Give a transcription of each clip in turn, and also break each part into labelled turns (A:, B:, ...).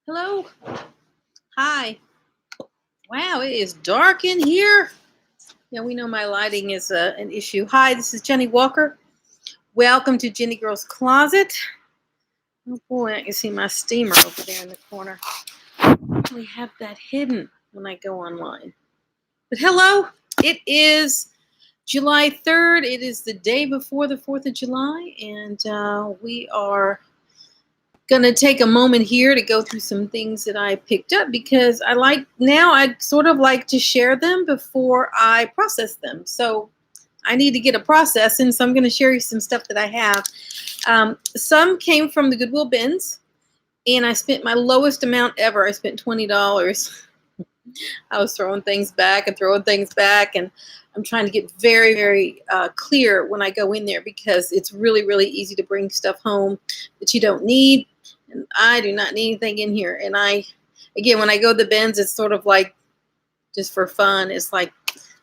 A: Hello. Hi. Wow, it is dark in here. Yeah, we know my lighting is an issue. Hi, this is Jennie Walker. Welcome to Jennie Girl's Closet. Oh boy, I can see my steamer over there in the corner. I usually have that hidden when I go online. But hello, it is July 3rd. It is the day before the 4th of July, and we are going to take a moment here to go through some things that I picked up because I sort of like to share them before I process them. So I need to get a process, and so I'm going to share you some stuff that I have. Some came from the Goodwill bins, and I spent my lowest amount ever. I spent $20. I was throwing things back, and I'm trying to get very, very clear when I go in there because it's really, really easy to bring stuff home that you don't need. And I do not need anything in here. And again, when I go to the bins, it's sort of like just for fun. It's like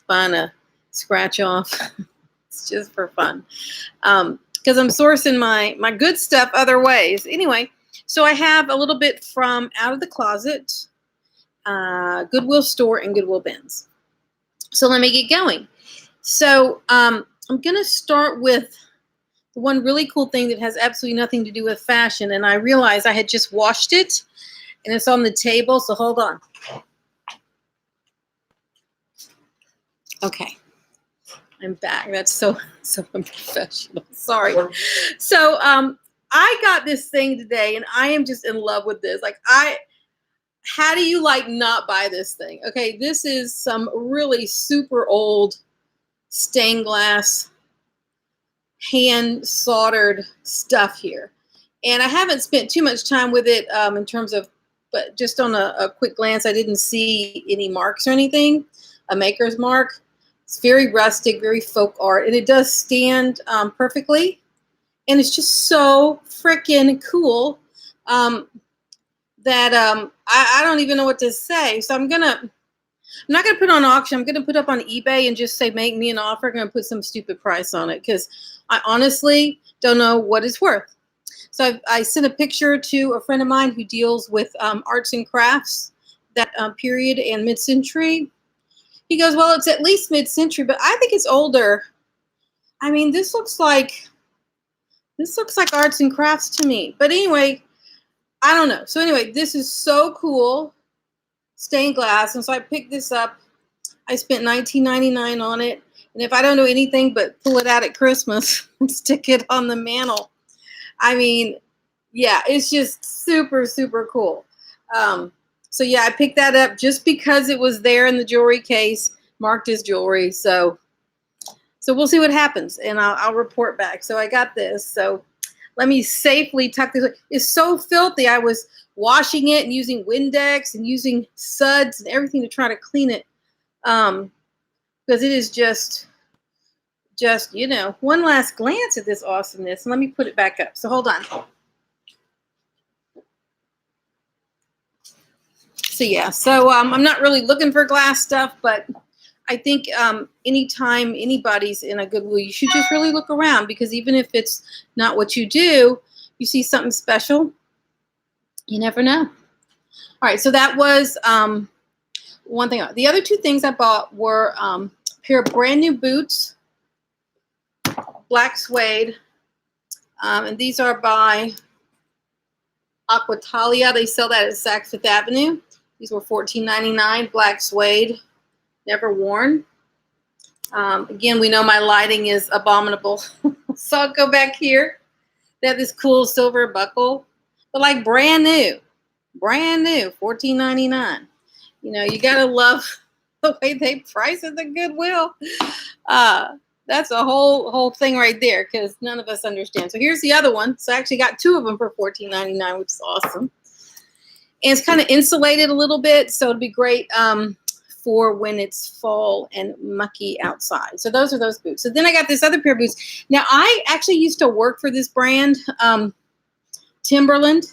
A: fun to scratch off. It's just for fun. Because I'm sourcing my good stuff other ways. Anyway, so I have a little bit from Out of the Closet, Goodwill store, and Goodwill bins. So let me get going. So I'm going to start with one really cool thing that has absolutely nothing to do with fashion, and I realized I had just washed it and it's on the table, so hold on. Okay, I'm back. That's so unprofessional. Sorry. So I got this thing today and I am just in love with this. How do you not buy this thing? Okay, this is some really super old stained glass hand soldered stuff here, and I haven't spent too much time with it in terms of, but just on a quick glance, I didn't see any marks or anything, a maker's mark. It's very rustic, very folk art, and it does stand perfectly, and it's just so freaking cool that I don't even know what to say. So I'm not going to put it on auction. I'm going to put it up on eBay and just say, make me an offer. I'm going to put some stupid price on it because I honestly don't know what it's worth. So I sent a picture to a friend of mine who deals with arts and crafts, that period and mid-century. He goes, well, it's at least mid-century, but I think it's older. I mean, this looks like arts and crafts to me. But anyway, I don't know. So anyway, this is so cool. Stained glass, and so I picked this up. I spent $19.99 on it, and if I don't do anything but pull it out at Christmas and stick it on the mantle, I mean, yeah, it's just super, super cool. So yeah, I picked that up just because it was there in the jewelry case, marked as jewelry. So we'll see what happens, and I'll report back. So I got this. So let me safely tuck this. It's so filthy. I was washing it and using Windex and using suds and everything to try to clean it, because it is just one last glance at this awesomeness. And let me put it back up. So hold on. So yeah, so I'm not really looking for glass stuff, but I think anytime anybody's in a Goodwill, you should just really look around, because even if it's not what you do, you see something special, you never know. All right, so that was one thing. The other two things I bought were a pair of brand new boots, black suede, and these are by Aquatalia. They sell that at Saks Fifth Avenue. These were $14.99, black suede, never worn. Again, we know my lighting is abominable, so I'll go back here. They have this cool silver buckle, but like brand new, $14.99. You gotta love the way they price at the Goodwill. That's a whole thing right there, because none of us understand. So here's the other one. So I actually got two of them for $14.99, which is awesome. And it's kind of insulated a little bit, so it'd be great for when it's fall and mucky outside. So those are those boots. So then I got this other pair of boots. Now, I actually used to work for this brand, Timberland.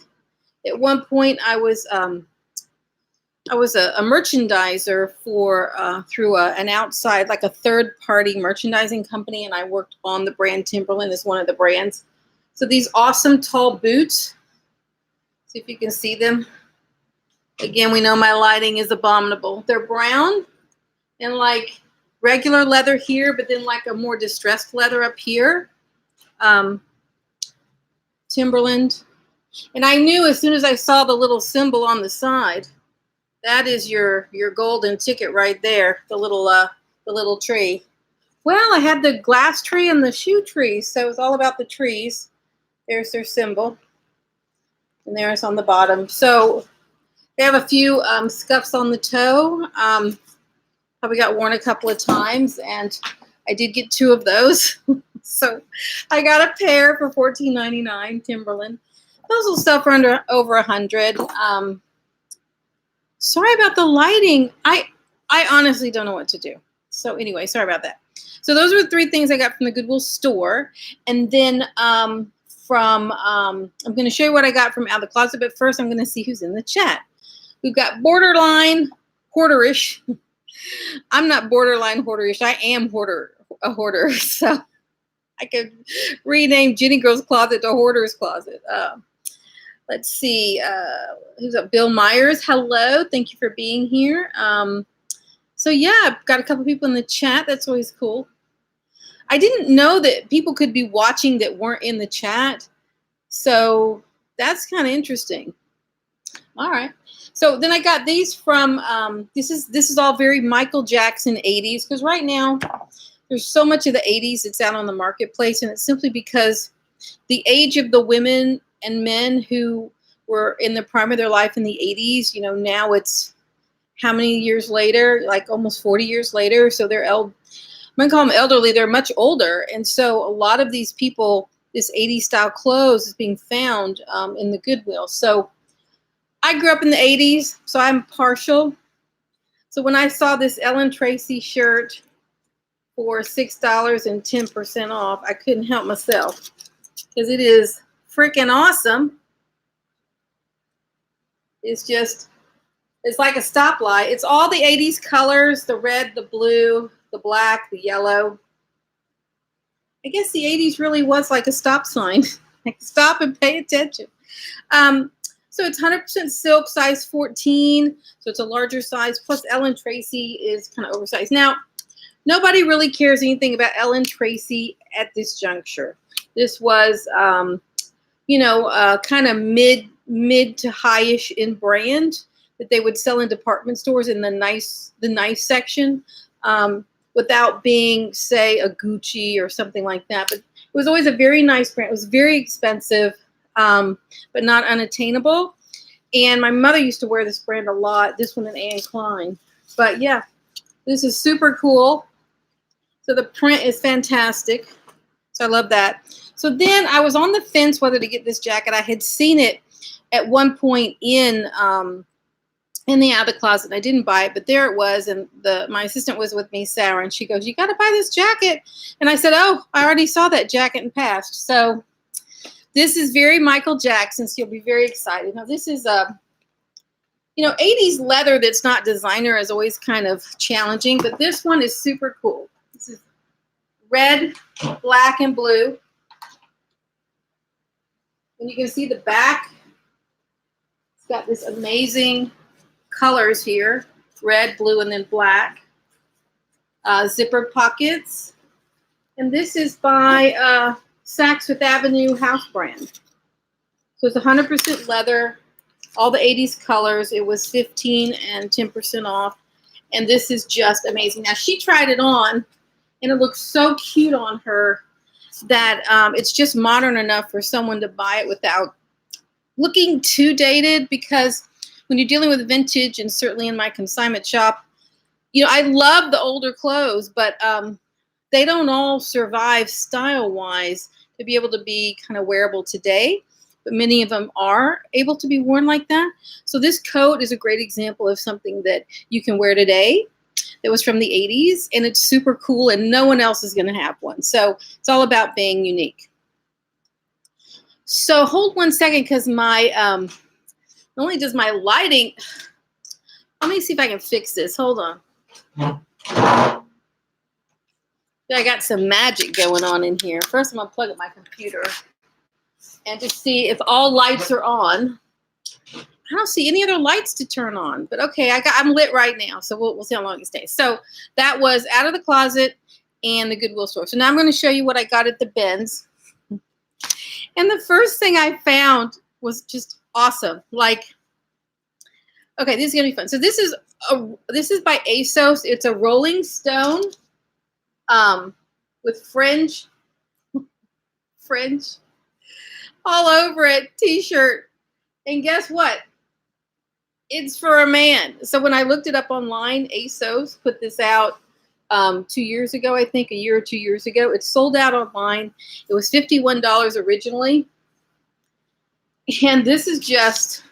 A: At one point, I was a merchandiser for through an outside, like a third-party merchandising company, and I worked on the brand Timberland as one of the brands. So these awesome tall boots. See if you can see them. Again, we know my lighting is abominable. They're brown and like regular leather here, but then like a more distressed leather up here. Timberland. And I knew as soon as I saw the little symbol on the side, that is your golden ticket right there, the little tree. Well, I had the glass tree and the shoe tree, so it's all about the trees. There's their symbol, and there's on the bottom. So they have a few scuffs on the toe. Probably got worn a couple of times, and I did get 2 of those. So I got a pair for $14.99, Timberland. Those will sell for over $100. Sorry about the lighting. I honestly don't know what to do. So anyway, sorry about that. So those were the 3 things I got from the Goodwill store. And then I'm going to show you what I got from out of the closet. But first, I'm going to see who's in the chat. We've got borderline hoarderish. I'm not borderline hoarderish. I am a hoarder. So I could rename Jennie Girl's Closet to Hoarder's Closet. Let's see. Who's up? Bill Myers. Hello. Thank you for being here. So yeah, I've got a couple people in the chat. That's always cool. I didn't know that people could be watching that weren't in the chat. So that's kind of interesting. All right. So then I got these from, this is all very Michael Jackson 80s, because right now there's so much of the 80s that's out on the marketplace, and it's simply because the age of the women and men who were in the prime of their life in the 80s, you know, now it's how many years later, like almost 40 years later. So they're I'm going to call them elderly. They're much older. And so a lot of these people, this 80s style clothes is being found in the Goodwill. So I grew up in the 80s, so I'm partial. So when I saw this Ellen Tracy shirt for $6 and 10% off, I couldn't help myself because it is freaking awesome. It's like a stoplight. It's all the 80s colors, the red, the blue, the black, the yellow. I guess the 80s really was like a stop sign. Like stop and pay attention. So it's 100% silk, size 14. So it's a larger size. Plus Ellen Tracy is kind of oversized. Now, nobody really cares anything about Ellen Tracy at this juncture. This was, kind of mid to high-ish in brand that they would sell in department stores in the nice section, without being, say, a Gucci or something like that. But it was always a very nice brand. It was very expensive, but not unattainable. And my mother used to wear this brand a lot. This one and Anne Klein. But yeah, this is super cool. So the print is fantastic. So I love that. So then I was on the fence whether to get this jacket. I had seen it at one point in the Out of the Closet. I didn't buy it, but there it was. And my assistant was with me, Sarah, and she goes, "You got to buy this jacket." And I said, "Oh, I already saw that jacket in past." So this is very Michael Jackson, so you'll be very excited. Now this is 80s leather that's not designer is always kind of challenging, but this one is super cool. This is red, black, and blue. And you can see the back. It's got this amazing colors here, red, blue, and then black. Zipper pockets. And this is by Saks Fifth Avenue house brand. So it's 100% leather, all the 80s colors. It was 15 and 10% off. And this is just amazing. Now she tried it on and it looks so cute on her that it's just modern enough for someone to buy it without looking too dated, because when you're dealing with vintage, and certainly in my consignment shop, I love the older clothes, but they don't all survive style-wise to be able to be kind of wearable today, but many of them are able to be worn like that. So this coat is a great example of something that you can wear today that was from the 80s, and it's super cool, and no one else is going to have one. So it's all about being unique. So hold one second, because my not only does my lighting, let me see if I can fix this. Hold on. I got some magic going on in here. First, I'm going to plug up my computer and just see if all lights are on. I don't see any other lights to turn on, but okay, I'm lit right now, so we'll see how long it stays. So that was Out of the Closet and the Goodwill store. So now I'm going to show you what I got at the bins. And the first thing I found was just awesome. Like, okay, this is gonna be fun. So this is by ASOS. It's a Rolling Stone, with fringe all over it T-shirt. And guess what? It's for a man. So when I looked it up online, ASOS put this out 2 years ago, I think, a year or 2 years ago. It sold out online. It was $51 originally. And this is just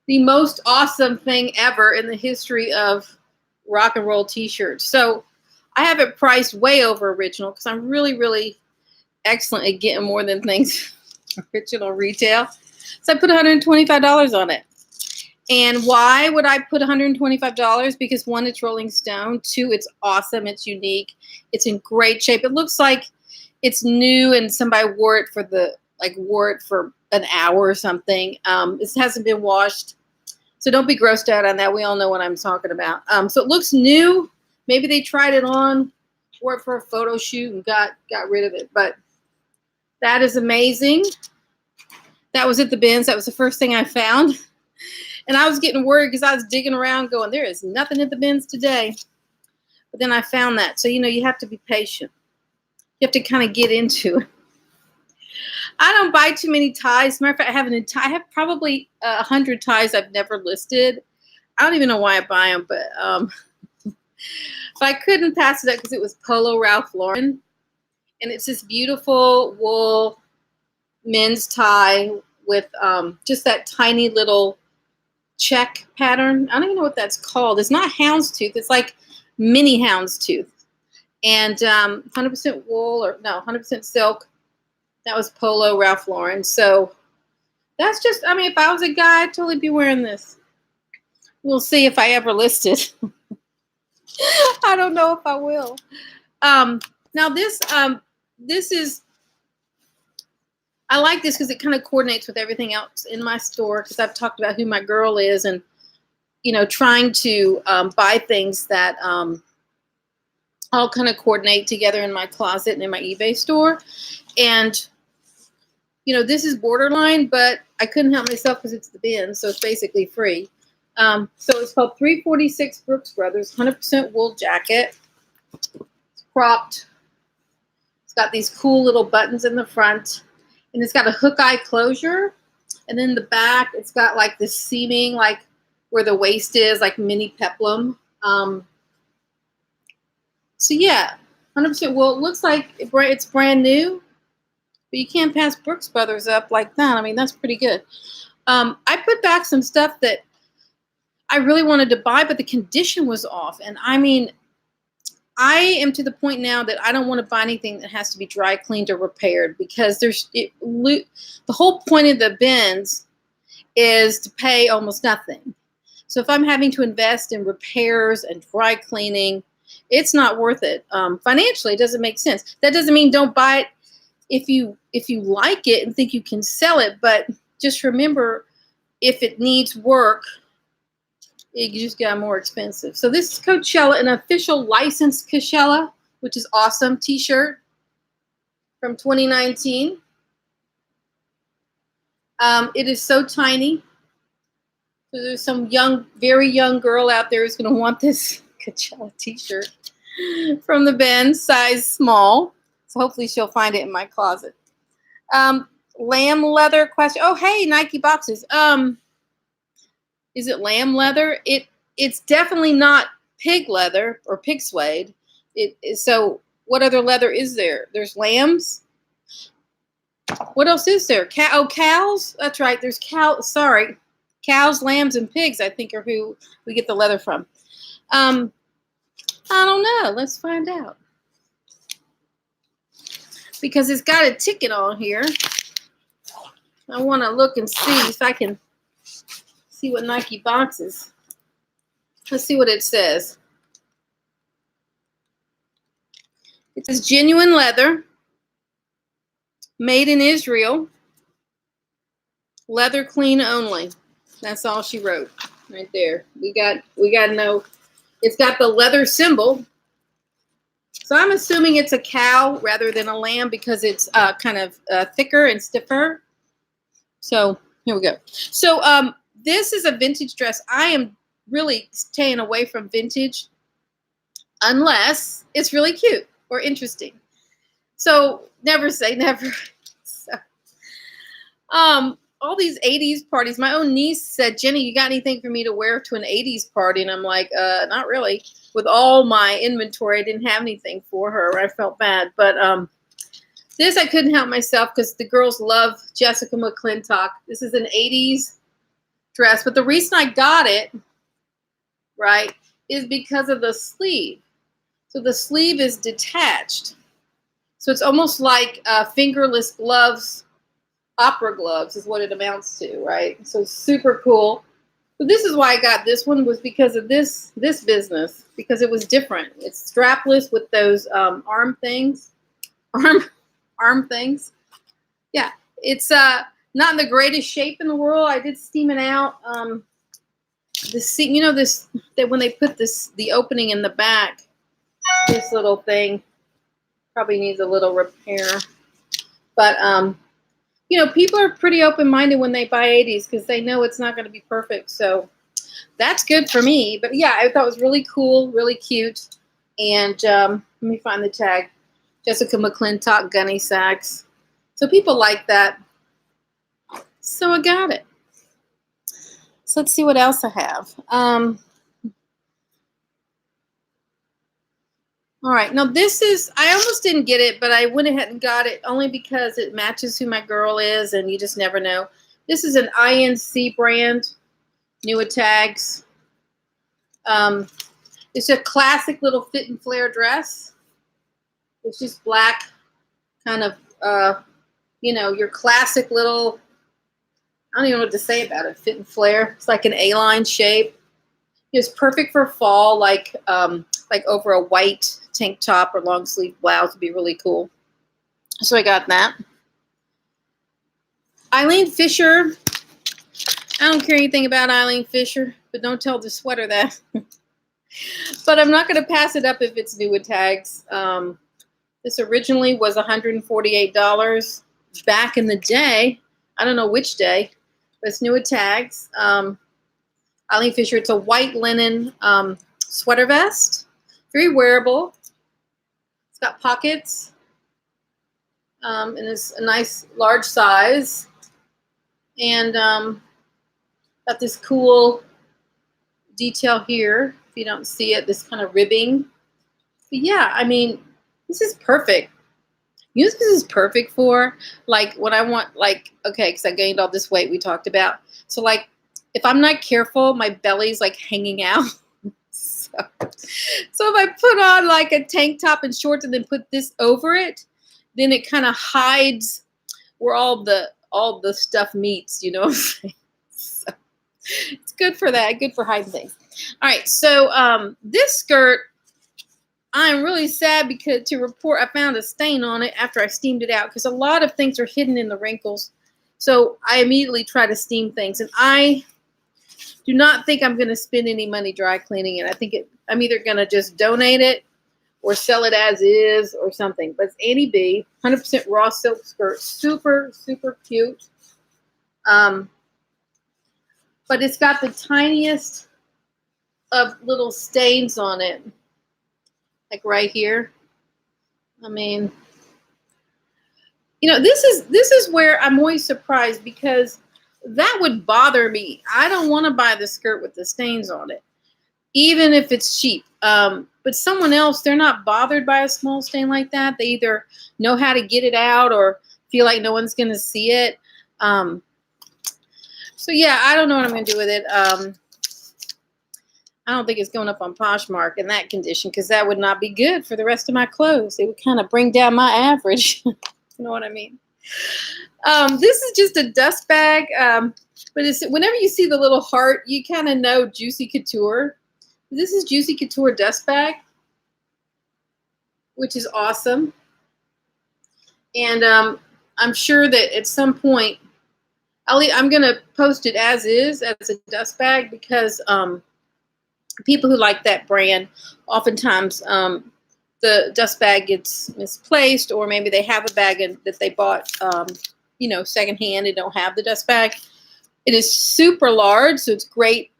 A: the most awesome thing ever in the history of rock and roll T-shirts. So I have it priced way over original because I'm really, really excellent at getting more than things original retail. So I put $125 on it. And why would I put $125? Because one, it's Rolling Stone. Two, it's awesome. It's unique. It's in great shape. It looks like it's new and somebody wore it for an hour or something. This hasn't been washed. So don't be grossed out on that. We all know what I'm talking about. So it looks new. Maybe they tried it on, wore it for a photo shoot and got rid of it. But that is amazing. That was at the bins. That was the first thing I found. And I was getting worried because I was digging around going, there is nothing at the bins today. But then I found that. So, you have to be patient. You have to kind of get into it. I don't buy too many ties. As a matter of fact, I have probably 100 ties I've never listed. I don't even know why I buy them, but I couldn't pass it up because it was Polo Ralph Lauren. And it's this beautiful wool men's tie with just that tiny little check pattern. I don't even know what that's called. It's not houndstooth. It's like mini houndstooth. And 100% wool, 100% silk. That was Polo Ralph Lauren. So that's just, if I was a guy, I'd totally be wearing this. We'll see if I ever list it. I don't know if I will. Now this is, I like this because it kind of coordinates with everything else in my store because I've talked about who my girl is and, trying to buy things that all kind of coordinate together in my closet and in my eBay store. And, this is borderline, but I couldn't help myself because it's the bin, so it's basically free. So it's called 346 Brooks Brothers, 100% wool jacket. It's cropped. It's got these cool little buttons in the front. And it's got a hook eye closure. And then the back, it's got like this seaming, like where the waist is, like mini peplum. So yeah, 100% wool. It looks like it's brand new. But you can't pass Brooks Brothers up like that. That's pretty good. I put back some stuff that I really wanted to buy, but the condition was off. And I am to the point now that I don't want to buy anything that has to be dry cleaned or repaired because the whole point of the bins is to pay almost nothing. So if I'm having to invest in repairs and dry cleaning, it's not worth it. Financially, it doesn't make sense. That doesn't mean don't buy it if you like it and think you can sell it, but just remember if it needs work, it just got more expensive. So this is Coachella, an official licensed Coachella, which is awesome t-shirt from 2019. It is so tiny. So there's some very young girl out there who's going to want this Coachella t-shirt from the bin, size small. So hopefully she'll find it in my closet. Lamb leather question. Oh, hey, Nike boxes. Is it lamb leather? It's definitely not pig leather or pig suede. So what other leather is there? There's lambs. What else is there? Cows? That's right. There's cows. Sorry. Cows, lambs, and pigs, I think, are who we get the leather from. I don't know. Let's find out. Because it's got a ticket on here. I want to look and see if I can see what Nike box is. Let's see what it says. It says genuine leather, made in Israel, leather clean only. That's all she wrote right there. We got to know. It's got the leather symbol. So I'm assuming it's a cow rather than a lamb because it's kind of thicker and stiffer. So here we go. So this is a vintage dress. I am really staying away from vintage unless it's really cute or interesting. So never say never. So, all these 80s parties. My own niece said, Jenny, you got anything for me to wear to an 80s party? And I'm like, not really. With all my inventory, I didn't have anything for her. I felt bad. But this I couldn't help myself because the girls love Jessica McClintock. This is an 80s dress. But the reason I got it, right, is because of the sleeve. So the sleeve is detached. So it's almost like fingerless gloves, opera gloves is what it amounts to, right? So super cool. So this is why I got this one, was because of this business, because it was different. It's strapless with those arm things. Arm things. Yeah, it's not in the greatest shape in the world. I did steam it out. This that when they put the opening in the back, this little thing probably needs a little repair. But people are pretty open-minded when they buy 80s because they know it's not going to be perfect. So that's good for me. But yeah, I thought it was really cool, really cute. And let me find the tag. Jessica McClintock gunny sacks. So people like that. So I got it. So let's see what else I have. All right. Now this is, I almost didn't get it, but I went ahead and got it only because it matches who my girl is and you just never know. This is an INC brand, Newer Tags. It's a classic little fit and flare dress. It's just black, kind of, your classic little, I don't even know what to say about it, fit and flare. It's like an A-line shape. It's perfect for fall, like over a white tank top or long sleeve blouse would be really cool. So I got that. Eileen Fisher. I don't care anything about Eileen Fisher, but don't tell the sweater that. But I'm not going to pass it up if it's new with tags. This originally was $148 back in the day. I don't know which day, but it's new with tags. Eileen Fisher. It's a white linen sweater vest. Very wearable. It's got pockets. And it's a nice large size. And got this cool detail here. If you don't see it, this kind of ribbing. But yeah, I mean, this is perfect. You know what this is perfect for? Like when I want, okay, because I gained all this weight we talked about. So like, if I'm not careful, my belly's like hanging out. So if I put on like a tank top and shorts and then put this over it, then it kind of hides where all the stuff meets, you know what I'm saying? So it's good for that, good for hiding things. All right, so this skirt, I'm really sad because to report I found a stain on it after I steamed it out because a lot of things are hidden in the wrinkles. So I immediately try to steam things, and I do not think I'm going to spend any money dry cleaning it. I think I'm either going to just donate it or sell it as is or something. But it's Annie B, 100% raw silk skirt, super, super cute. But it's got the tiniest of little stains on it, like right here. I mean, this is where I'm always surprised because that would bother me. I don't want to buy the skirt with the stains on it, even if it's cheap. But someone else, they're not bothered by a small stain like that. They either know how to get it out or feel like no one's going to see it. So yeah, I don't know what I'm going to do with it. I don't think it's going up on Poshmark in that condition because that would not be good for the rest of my clothes. It would kind of bring down my average. You know what I mean? This is just a dust bag, but whenever you see the little heart, you kind of know Juicy Couture. This is Juicy Couture dust bag, which is awesome. And I'm sure that at some point I'm going to post it as is, as a dust bag, because people who like that brand, oftentimes the dust bag gets misplaced, or maybe they have a bag that they bought, secondhand and don't have the dust bag. It is super large, so it's great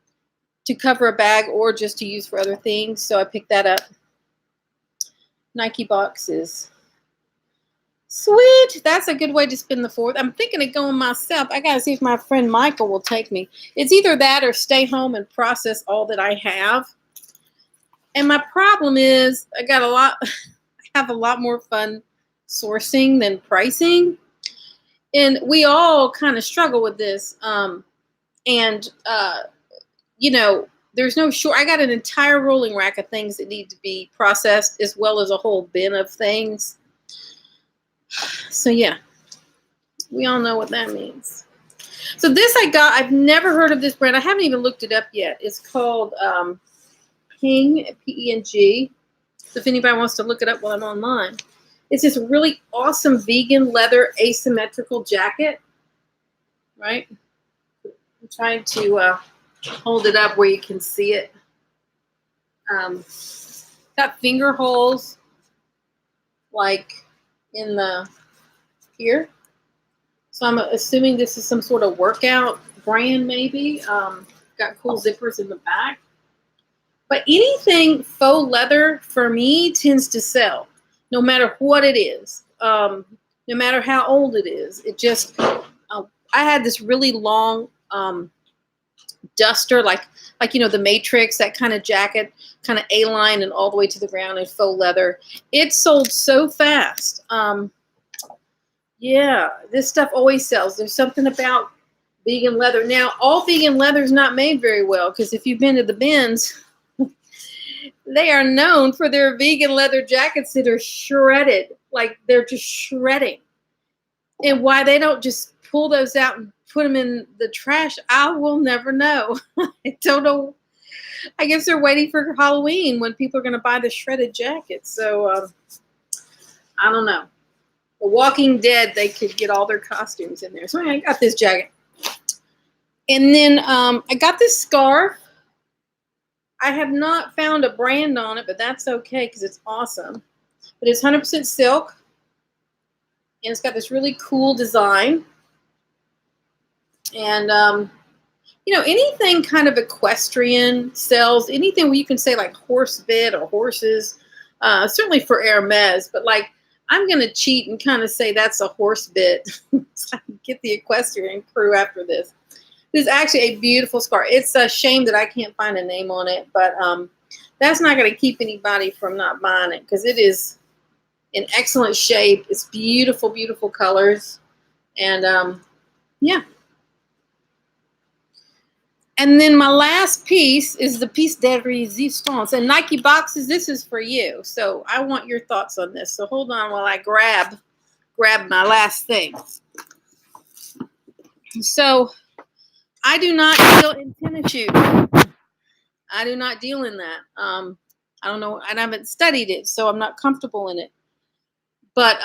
A: to cover a bag or just to use for other things. So I picked that up. Nike boxes. Sweet. That's a good way to spend the 4th. I'm thinking of going myself. I got to see if my friend Michael will take me. It's either that or stay home and process all that I have. And my problem is I have a lot more fun sourcing than pricing. And we all kind of struggle with this. There's no short. I got an entire rolling rack of things that need to be processed, as well as a whole bin of things. So yeah, we all know what that means. So this I got. I've never heard of this brand. I haven't even looked it up yet. It's called Ping, P-E-N-G. So if anybody wants to look it up while I'm online. It's this really awesome vegan leather asymmetrical jacket. Right? I'm trying to hold it up where you can see it. Got finger holes like in the here. So I'm assuming this is some sort of workout brand, maybe. Got cool zippers in the back. But anything faux leather for me tends to sell, no matter what it is, no matter how old it is. It just, I had this really long duster, like the Matrix, that kind of jacket, kind of A-line and all the way to the ground in faux leather. It sold so fast. Yeah, this stuff always sells. There's something about vegan leather. Now, all vegan leather is not made very well, because if you've been to the bins, they are known for their vegan leather jackets that are shredded. Like, they're just shredding. And why they don't just pull those out and put them in the trash, I will never know. I don't know. I guess they're waiting for Halloween when people are going to buy the shredded jackets. So, I don't know. The Walking Dead, they could get all their costumes in there. So I got this jacket. And then I got this scarf. I have not found a brand on it, but that's okay because it's awesome. But it's 100% silk. And it's got this really cool design. And, anything kind of equestrian sells. Anything where you can say like horse bit or horses. Certainly for Hermes. But like, I'm going to cheat and kind of say that's a horse bit. So I can get the equestrian crew after this. This is actually a beautiful scarf. It's a shame that I can't find a name on it, but that's not going to keep anybody from not buying it because it is in excellent shape. It's beautiful, beautiful colors. And yeah. And then my last piece is the piece de resistance. And Nike boxes, this is for you. So I want your thoughts on this. So hold on while I grab my last thing. So I do not deal in tennis shoes. I do not deal in that. I don't know. I haven't studied it, so I'm not comfortable in it. But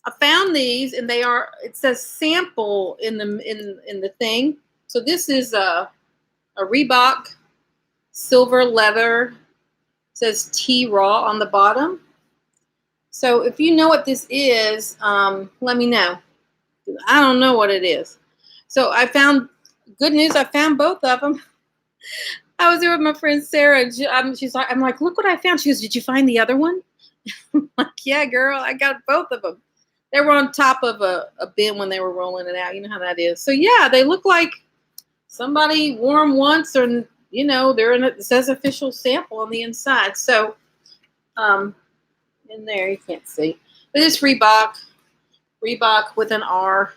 A: I found these, and they are. It says sample in the thing. So this is a Reebok silver leather. It says T Raw on the bottom. So if you know what this is, let me know. I don't know what it is. So I found, good news, I found both of them. I was there with my friend Sarah. And she's like, I'm like, look what I found. She goes, did you find the other one? I'm like, yeah, girl, I got both of them. They were on top of a bin when they were rolling it out. You know how that is. So yeah, they look like somebody wore them once, or they're in it says official sample on the inside. So in there you can't see, but it's Reebok with an R.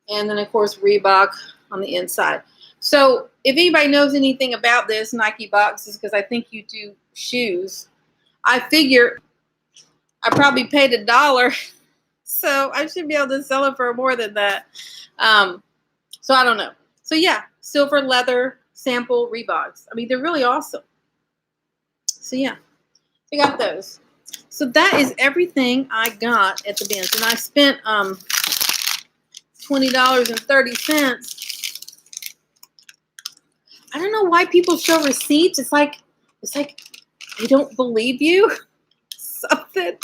A: And then, of course, Reebok on the inside. So if anybody knows anything about this, Nike boxes, because I think you do shoes, I figure I probably paid $1. So I should be able to sell it for more than that. So I don't know. So yeah, silver leather sample Reeboks. I mean, they're really awesome. So yeah, I got those. So that is everything I got at the bins. And I spent... $20.30. I don't know why people show receipts. It's like they don't believe you. Something.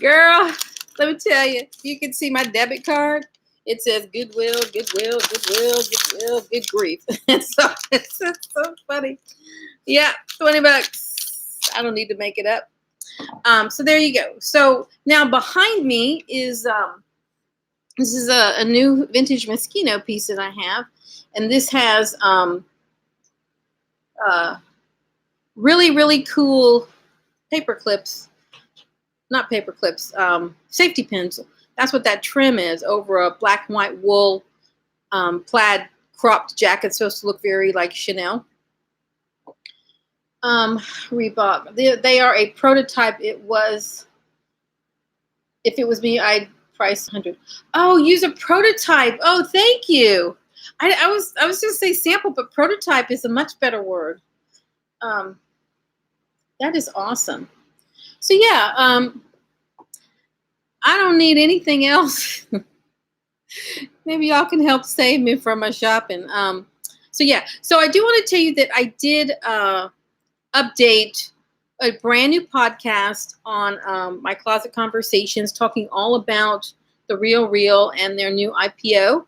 A: Girl, let me tell you, you can see my debit card. It says Goodwill, Goodwill, Goodwill, Goodwill, good grief. So it's so funny. Yeah, $20. I don't need to make it up. So there you go. So now behind me is this is a new vintage Moschino piece that I have, and this has really cool paper clips. Not paper clips, safety pins. That's what that trim is over a black and white wool plaid cropped jacket. It's supposed to look very like Chanel. Reebok. They are a prototype. It was, if it was me, I'd price 100. Oh, use a prototype. Oh, thank you. I was going to say sample, but prototype is a much better word. That is awesome. So yeah, I don't need anything else. Maybe y'all can help save me from my shopping. So yeah, so I do want to tell you that I did update a brand new podcast on my Closet Conversations, talking all about the Real and their new IPO.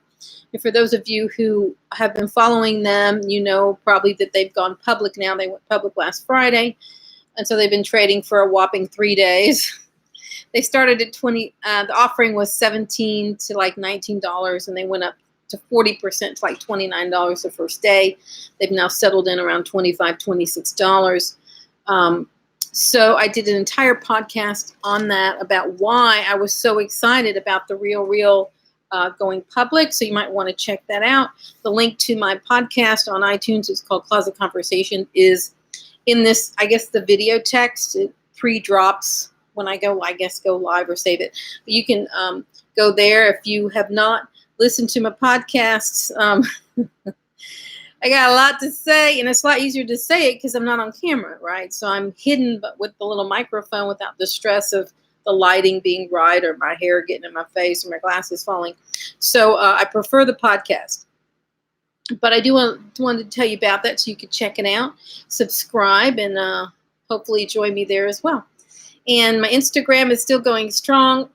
A: And for those of you who have been following them, you know probably that they've gone public now. They went public last Friday. And so they've been trading for a whopping 3 days. They started at 20, the offering was $17 to like $19, and they went up to 40% to like $29 the first day. They've now settled in around $25, $26. So I did an entire podcast on that about why I was so excited about the Real going public. So you might want to check that out. The link to my podcast on iTunes, it's called Closet Conversation, is in this, I guess, the video text. It pre-drops when I go live or save it. But you can go there if you have not listened to my podcasts. I got a lot to say, and it's a lot easier to say it because I'm not on camera, right? So I'm hidden but with the little microphone without the stress of the lighting being right or my hair getting in my face or my glasses falling. So I prefer the podcast. But I do want to tell you about that so you can check it out, subscribe, and hopefully join me there as well. And my Instagram is still going strong.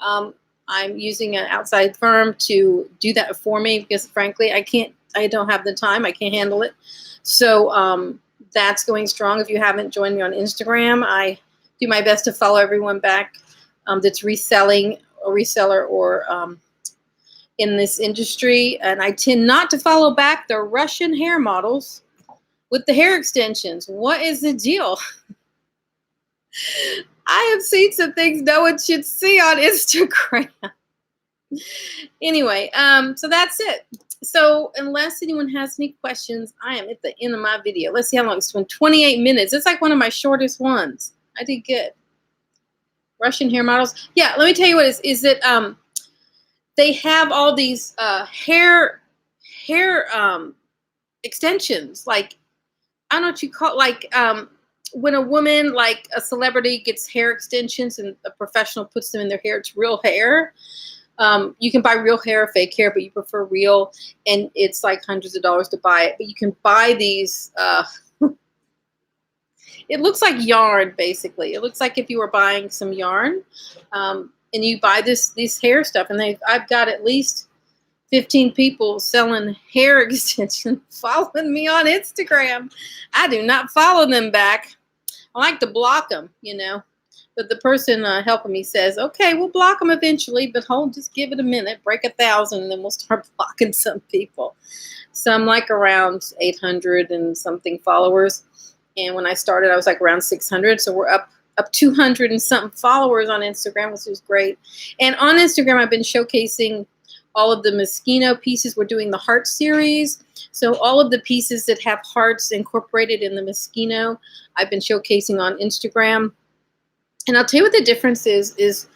A: I'm using an outside firm to do that for me because, frankly, I don't have the time. I can't handle it. So that's going strong. If you haven't joined me on Instagram, I do my best to follow everyone back that's reselling, a reseller, or in this industry. And I tend not to follow back the Russian hair models with the hair extensions. What is the deal? I have seen some things no one should see on Instagram. Anyway, so that's it. So unless anyone has any questions, I am at the end of my video. Let's see how long it's been. 28 minutes. It's like one of my shortest ones. I did good. Russian hair models. Yeah, let me tell you what is that they have all these hair extensions. Like, I don't know what you call it, like when a woman, like a celebrity, gets hair extensions and a professional puts them in their hair, it's real hair. You can buy real hair or fake hair, but you prefer real, and it's like hundreds of dollars to buy it. But you can buy these. It looks like yarn, basically. It looks like if you were buying some yarn, and you buy this hair stuff. And I've got at least 15 people selling hair extensions following me on Instagram. I do not follow them back. I like to block them, you know. But the person helping me says, okay, we'll block them eventually, but just give it a minute, break 1,000, and then we'll start blocking some people. So I'm like around 800 and something followers. And when I started, I was like around 600. So we're up 200 and something followers on Instagram, which is great. And on Instagram, I've been showcasing all of the Moschino pieces. We're doing the heart series. So all of the pieces that have hearts incorporated in the Moschino, I've been showcasing on Instagram. And I'll tell you what the difference is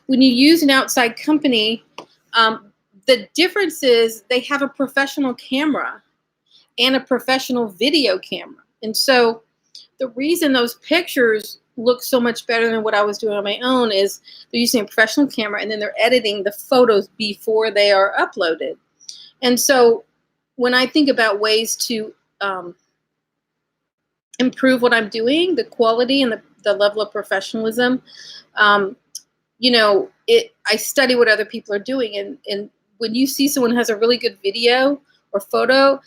A: when you use an outside company, the difference is they have a professional camera and a professional video camera. And so the reason those pictures looks so much better than what I was doing on my own is they're using a professional camera and then they're editing the photos before they are uploaded. And so when I think about ways to improve what I'm doing, the quality and the level of professionalism, I study what other people are doing. And when you see someone has a really good video or photo,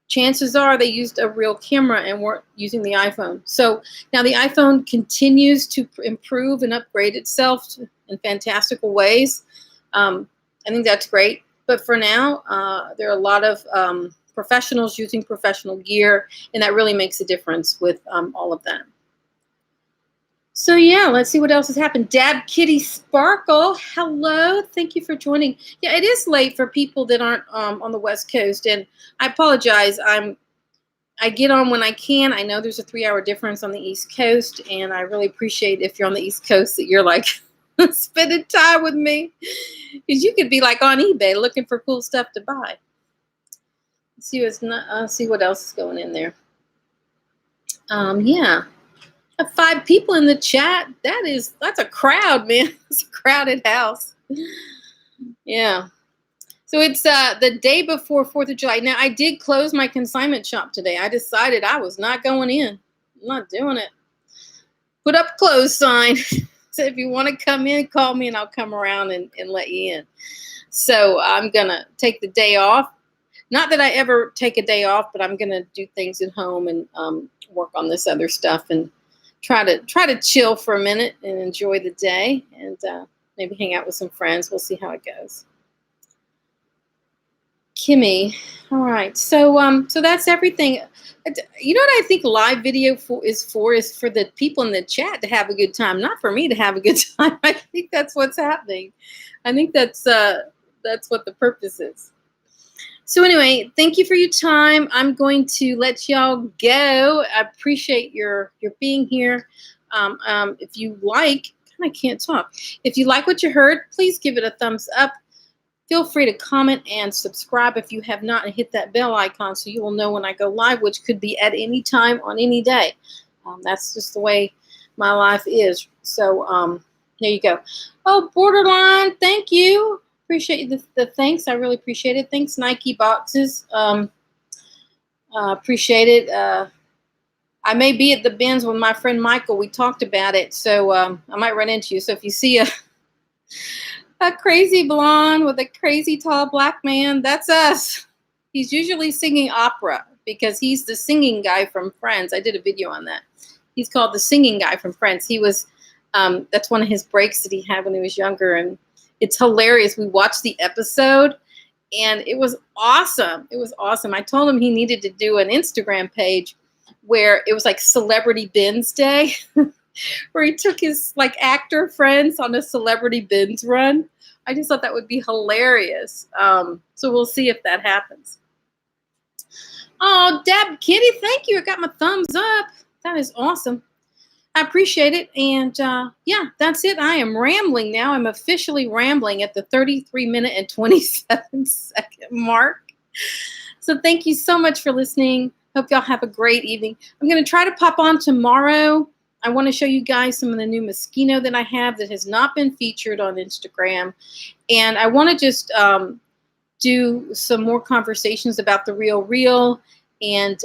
A: chances are they used a real camera and weren't using the iPhone. So now the iPhone continues to improve and upgrade itself in fantastical ways. I think that's great. But for now, there are a lot of professionals using professional gear, and that really makes a difference with all of that. So yeah, let's see what else has happened. Dab Kitty Sparkle, hello. Thank you for joining. Yeah, it is late for people that aren't on the West Coast, and I apologize. I get on when I can. I know there's a 3-hour difference on the East Coast, and I really appreciate if you're on the East Coast that you're like spending time with me, because you could be like on eBay looking for cool stuff to buy. Let's see what else is going in there. Yeah. 5 people in the chat. That's a crowd, man. It's a crowded house. Yeah. So it's the day before 4th of July. Now, I did close my consignment shop today. I decided I was not going in. I'm not doing it. Put up close sign. So if you want to come in, call me and I'll come around and let you in. So I'm going to take the day off. Not that I ever take a day off, but I'm going to do things at home and work on this other stuff and try to chill for a minute and enjoy the day and maybe hang out with some friends. We'll see how it goes. Kimmy, all right. So that's everything. You know what I think live video is for the people in the chat to have a good time, not for me to have a good time. I think that's what's happening. I think that's what the purpose is. So anyway, thank you for your time. I'm going to let y'all go. I appreciate your being here. If you like, I can't talk. If you like what you heard, please give it a thumbs up. Feel free to comment and subscribe if you have not, and hit that bell icon so you will know when I go live, which could be at any time on any day. That's just the way my life is. So there you go. Oh, Borderline, thank you. Appreciate the thanks. I really appreciate it. Thanks, Nike Boxes. Appreciate it. I may be at the bins with my friend Michael. We talked about it, so I might run into you. So if you see a crazy blonde with a crazy tall black man, that's us. He's usually singing opera because he's the singing guy from Friends. I did a video on that. He's called the singing guy from Friends. He was, that's one of his breaks that he had when he was younger, and it's hilarious. We watched the episode, and it was awesome. It was awesome. I told him he needed to do an Instagram page where it was like Celebrity Bins Day, where he took his like actor friends on a celebrity bins run. I just thought that would be hilarious. So we'll see if that happens. Oh, Dab Kitty, thank you. I got my thumbs up. That is awesome. I appreciate it. And yeah, that's it. I am rambling now. I'm officially rambling at the 33-minute and 27-second mark. So thank you so much for listening. Hope y'all have a great evening. I'm going to try to pop on tomorrow. I want to show you guys some of the new Moschino that I have that has not been featured on Instagram. And I want to just do some more conversations about the Real and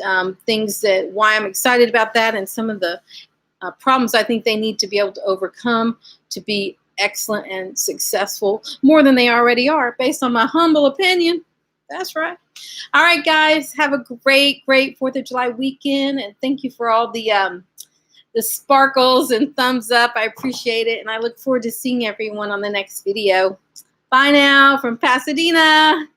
A: things that why I'm excited about that and some of the problems I think they need to be able to overcome to be excellent and successful more than they already are, based on my humble opinion. That's right. All right, guys, have a great 4th of July weekend, and thank you for all the sparkles and thumbs up. I appreciate it, and I look forward to seeing everyone on the next video. Bye now from Pasadena.